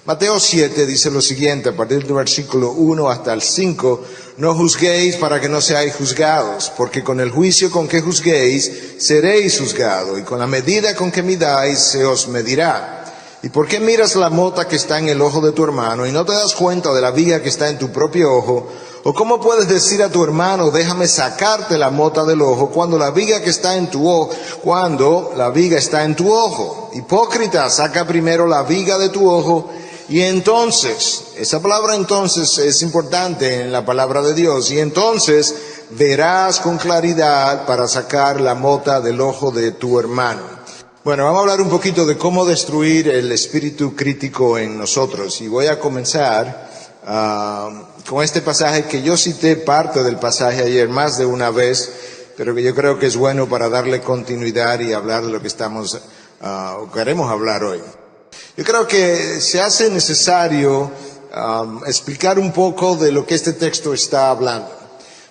Mateo 7 dice lo siguiente, a partir del versículo 1 hasta el 5, no juzguéis para que no seáis juzgados, porque con el juicio con que juzguéis, seréis juzgados, y con la medida con que midáis, se os medirá. ¿Y por qué miras la mota que está en el ojo de tu hermano, y no te das cuenta de la viga que está en tu propio ojo? ¿O cómo puedes decir a tu hermano, déjame sacarte la mota del ojo, cuando la viga está en tu ojo? Hipócrita, saca primero la viga de tu ojo, y entonces, esa palabra entonces es importante en la palabra de Dios, y entonces verás con claridad para sacar la mota del ojo de tu hermano. Bueno, vamos a hablar un poquito de cómo destruir el espíritu crítico en nosotros, y voy a comenzar con este pasaje que yo cité parte del pasaje ayer más de una vez, pero que yo creo que es bueno para darle continuidad y hablar de lo que queremos hablar hoy. Yo creo que se hace necesario explicar un poco de lo que este texto está hablando.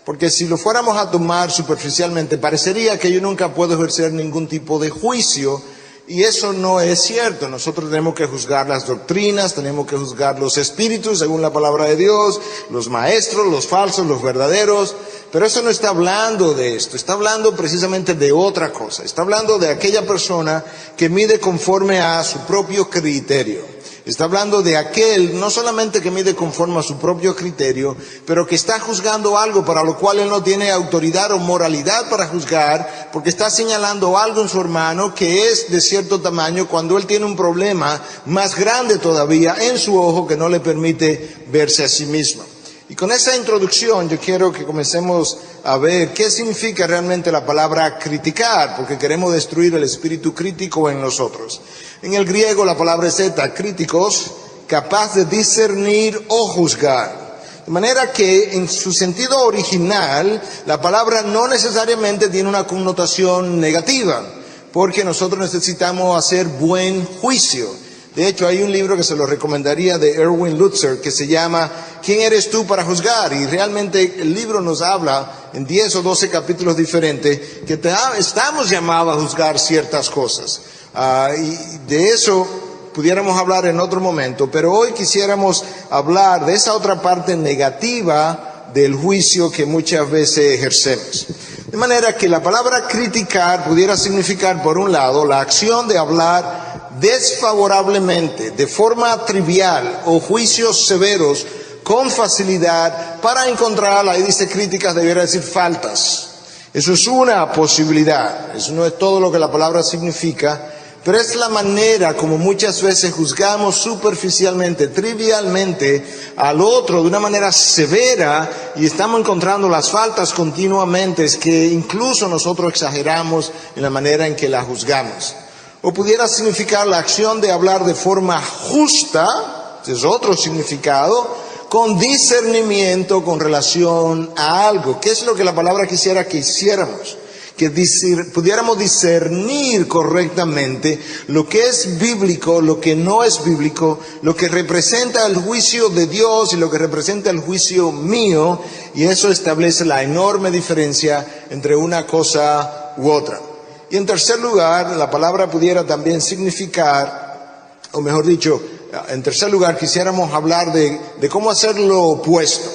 Porque si lo fuéramos a tomar superficialmente, parecería que yo nunca puedo ejercer ningún tipo de juicio, y eso no es cierto. Nosotros tenemos que juzgar las doctrinas, tenemos que juzgar los espíritus según la palabra de Dios, los maestros, los falsos, los verdaderos, pero eso no está hablando de esto, está hablando precisamente de otra cosa. Está hablando de aquella persona que mide conforme a su propio criterio. Está hablando de aquel, no solamente que mide conforme a su propio criterio, pero que está juzgando algo para lo cual él no tiene autoridad o moralidad para juzgar, porque está señalando algo en su hermano que es de cierto tamaño, cuando él tiene un problema más grande todavía en su ojo que no le permite verse a sí mismo. Y con esa introducción yo quiero que comencemos a ver qué significa realmente la palabra criticar, porque queremos destruir el espíritu crítico en nosotros. En el griego la palabra es críticos, capaz de discernir o juzgar. De manera que en su sentido original la palabra no necesariamente tiene una connotación negativa, porque nosotros necesitamos hacer buen juicio. De hecho, hay un libro que se lo recomendaría de Erwin Lutzer que se llama ¿Quién eres tú para juzgar? Y realmente el libro nos habla en 10 o 12 capítulos diferentes que estamos llamados a juzgar ciertas cosas. Y de eso pudiéramos hablar en otro momento, pero hoy quisiéramos hablar de esa otra parte negativa del juicio que muchas veces ejercemos. De manera que la palabra criticar pudiera significar, por un lado, la acción de hablar desfavorablemente, de forma trivial o juicios severos con facilidad para encontrar, ahí dice críticas, debiera decir faltas. Eso es una posibilidad, eso no es todo lo que la palabra significa, pero es la manera como muchas veces juzgamos superficialmente, trivialmente al otro de una manera severa, y estamos encontrando las faltas continuamente, es que incluso nosotros exageramos en la manera en que la juzgamos. O pudiera significar la acción de hablar de forma justa, ese es otro significado, con discernimiento con relación a algo. ¿Qué es lo que la palabra quisiera que hiciéramos? Que pudiéramos discernir correctamente lo que es bíblico, lo que no es bíblico, lo que representa el juicio de Dios y lo que representa el juicio mío, y eso establece la enorme diferencia entre una cosa u otra. Y en tercer lugar, la palabra pudiera también significar, o mejor dicho, en tercer lugar quisiéramos hablar de cómo hacer lo opuesto,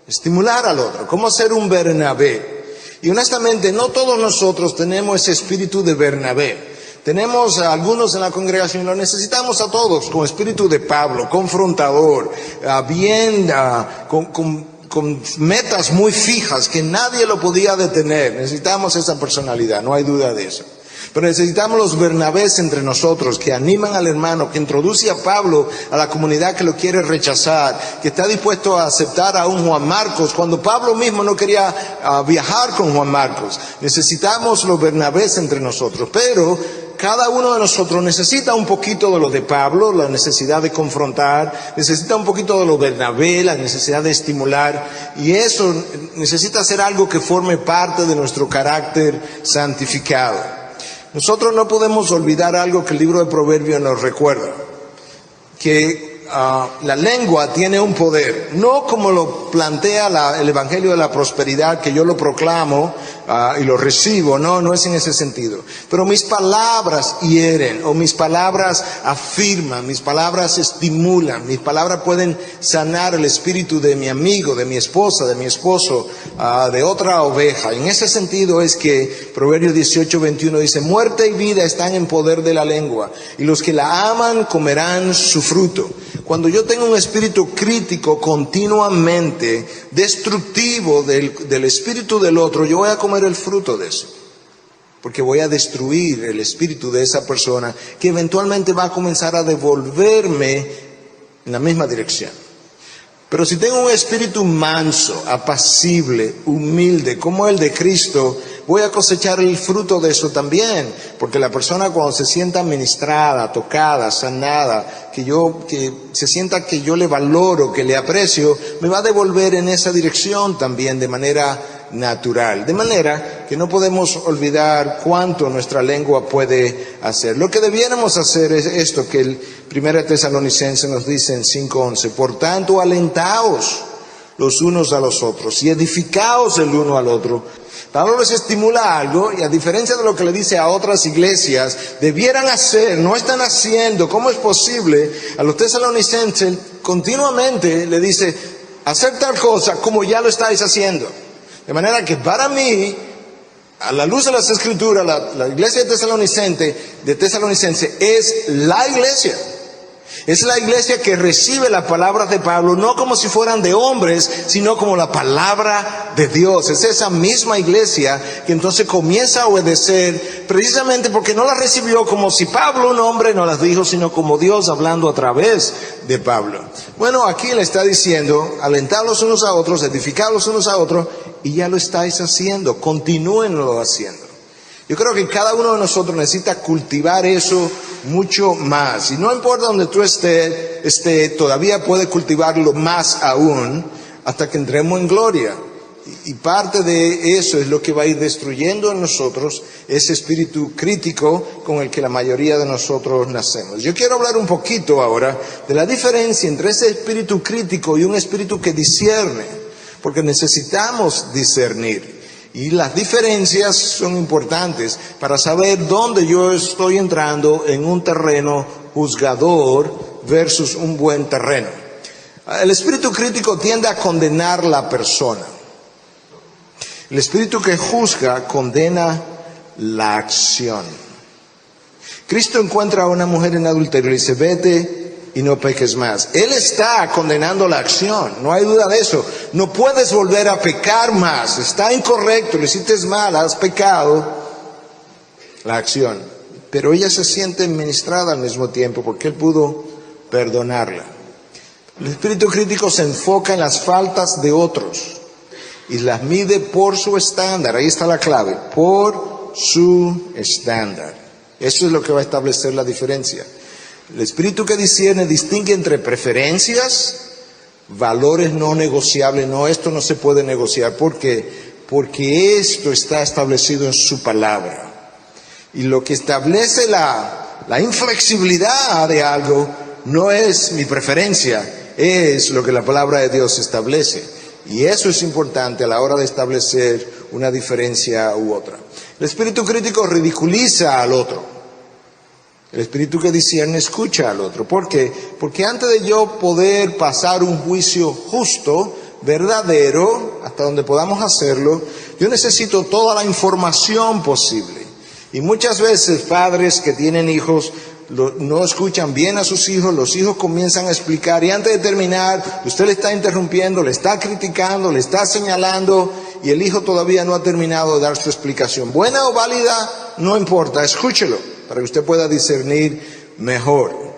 estimular al otro, cómo hacer un Bernabé. Y honestamente no todos nosotros tenemos ese espíritu de Bernabé. Tenemos a algunos en la congregación, lo necesitamos a todos, con espíritu de Pablo, confrontador, con metas muy fijas que nadie lo podía detener. Necesitamos esa personalidad, no hay duda de eso. Pero necesitamos los Bernabés entre nosotros que animan al hermano, que introduce a Pablo a la comunidad que lo quiere rechazar, que está dispuesto a aceptar a un Juan Marcos cuando Pablo mismo no quería viajar con Juan Marcos. Necesitamos los Bernabés entre nosotros, pero cada uno de nosotros necesita un poquito de lo de Pablo, la necesidad de confrontar, necesita un poquito de lo de Bernabé, la necesidad de estimular, y eso necesita ser algo que forme parte de nuestro carácter santificado. Nosotros no podemos olvidar algo que el libro de Proverbios nos recuerda, que la lengua tiene un poder, no como lo plantea el Evangelio de la Prosperidad, que yo lo proclamo y lo recibo. No es en ese sentido. Pero mis palabras hieren, o mis palabras afirman, mis palabras estimulan, mis palabras pueden sanar el espíritu de mi amigo, de mi esposa, de mi esposo, de otra oveja. En ese sentido es que Proverbios 18:21 dice: muerte y vida están en poder de la lengua, y los que la aman comerán su fruto. Cuando yo tengo un espíritu crítico continuamente, destructivo del espíritu del otro, yo voy a comer el fruto de eso. Porque voy a destruir el espíritu de esa persona, que eventualmente va a comenzar a devolverme en la misma dirección. Pero si tengo un espíritu manso, apacible, humilde, como el de Cristo, voy a cosechar el fruto de eso también. Porque la persona, cuando se sienta ministrada, tocada, sanada, que se sienta que yo le valoro, que le aprecio, me va a devolver en esa dirección también de manera natural. De manera que no podemos olvidar cuánto nuestra lengua puede hacer. Lo que debiéramos hacer es esto que el 1 Tesalonicenses nos dice en 5:11: por tanto, alentaos los unos a los otros y edificaos el uno al otro. Pablo les estimula algo, y a diferencia de lo que le dice a otras iglesias, debieran hacer, no están haciendo. ¿Cómo es posible? A los tesalonicenses continuamente le dice: hacer tal cosa como ya lo estáis haciendo. De manera que para mí, a la luz de las Escrituras, la iglesia de Tesalonicense es la iglesia. Es la iglesia que recibe las palabras de Pablo, no como si fueran de hombres, sino como la palabra de Dios. Es esa misma iglesia que entonces comienza a obedecer, precisamente porque no la recibió como si Pablo, un hombre, no las dijo, sino como Dios hablando a través de Pablo. Bueno, aquí le está diciendo: alentad los unos a otros, edificad los unos a otros, y ya lo estáis haciendo, continúenlo haciendo. Yo creo que cada uno de nosotros necesita cultivar eso mucho más. Y no importa donde tú estés, todavía puede cultivarlo más aún hasta que entremos en gloria. Y parte de eso es lo que va a ir destruyendo en nosotros ese espíritu crítico con el que la mayoría de nosotros nacemos. Yo quiero hablar un poquito ahora de la diferencia entre ese espíritu crítico y un espíritu que discierne, porque necesitamos discernir. Y las diferencias son importantes para saber dónde yo estoy entrando en un terreno juzgador versus un buen terreno. El espíritu crítico tiende a condenar la persona. El espíritu que juzga condena la acción. Cristo encuentra a una mujer en adulterio y le dice: vete y no peques más. Él está condenando la acción, no hay duda de eso. No puedes volver a pecar más, está incorrecto, lo hiciste mal, has pecado. La acción. Pero ella se siente ministrada al mismo tiempo porque él pudo perdonarla. El espíritu crítico se enfoca en las faltas de otros y las mide por su estándar. Ahí está la clave, por su estándar. Eso es lo que va a establecer la diferencia. El espíritu que discierne distingue entre preferencias, valores no negociables. No, esto no se puede negociar. ¿Por qué? Porque esto está establecido en su palabra. Y lo que establece la inflexibilidad de algo no es mi preferencia, es lo que la palabra de Dios establece. Y eso es importante a la hora de establecer una diferencia u otra. El espíritu crítico ridiculiza al otro. El espíritu que discierne escucha al otro. ¿Por qué? Porque antes de yo poder pasar un juicio justo, verdadero, hasta donde podamos hacerlo, yo necesito toda la información posible. Y muchas veces padres que tienen hijos no escuchan bien a sus hijos, los hijos comienzan a explicar y antes de terminar usted le está interrumpiendo, le está criticando, le está señalando y el hijo todavía no ha terminado de dar su explicación. Buena o válida, no importa, escúchelo para que usted pueda discernir mejor.